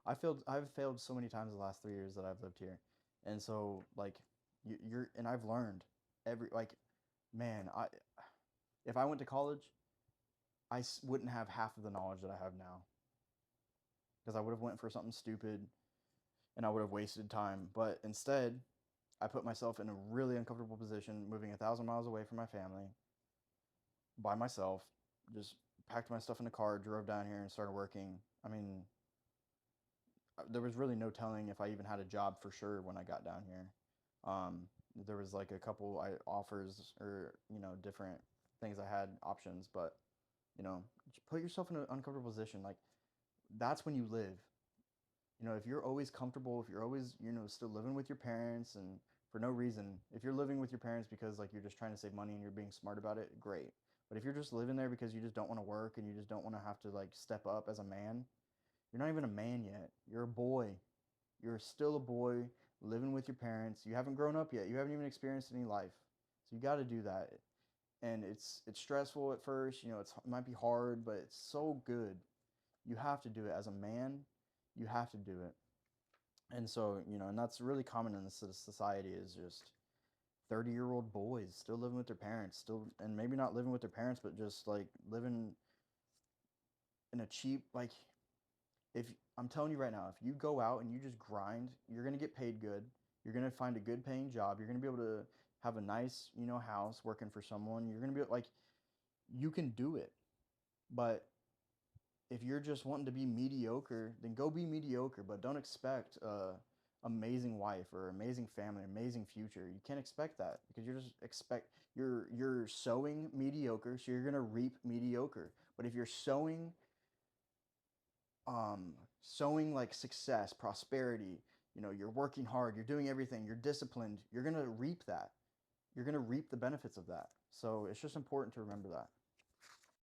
I've failed so many times the last 3 years that I've lived here, and so like and I've learned man, if I went to college, wouldn't have half of the knowledge that I have now because I would have went for something stupid and I would have wasted time. But instead, I put myself in a really uncomfortable position, moving 1,000 miles away from my family by myself. Just packed my stuff in the car, drove down here, and started working. I mean, there was really no telling if I even had a job for sure when I got down here. There was like a couple offers or different things I had options, but just put yourself in an uncomfortable position. Like that's when you live. If you're always comfortable, if you're always still living with your parents and for no reason, if you're living with your parents because like you're just trying to save money and you're being smart about it, great. But if you're just living there because you just don't want to work and you just don't want to have to like step up as a man, you're not even a man yet. You're a boy. You're still a boy living with your parents. You haven't grown up yet. You haven't even experienced any life. So you got to do that. And it's stressful at first. It might be hard, but it's so good. You have to do it as a man. You have to do it. And so, and that's really common in this society is just 30-year-old boys still living with their parents, still, and maybe not living with their parents, but just like living in a cheap, like, if I'm telling you right now, if you go out and you just grind, you're going to get paid good. You're going to find a good paying job. You're going to be able to have a nice, house working for someone. You're going to be like, you can do it. But if you're just wanting to be mediocre, then go be mediocre, but don't expect a amazing wife or amazing family, amazing future. You can't expect that because you're sowing mediocre, so you're gonna reap mediocre. But if you're sowing like success, prosperity, you're working hard, you're doing everything, you're disciplined, you're gonna reap that. You're gonna reap the benefits of that. So it's just important to remember that.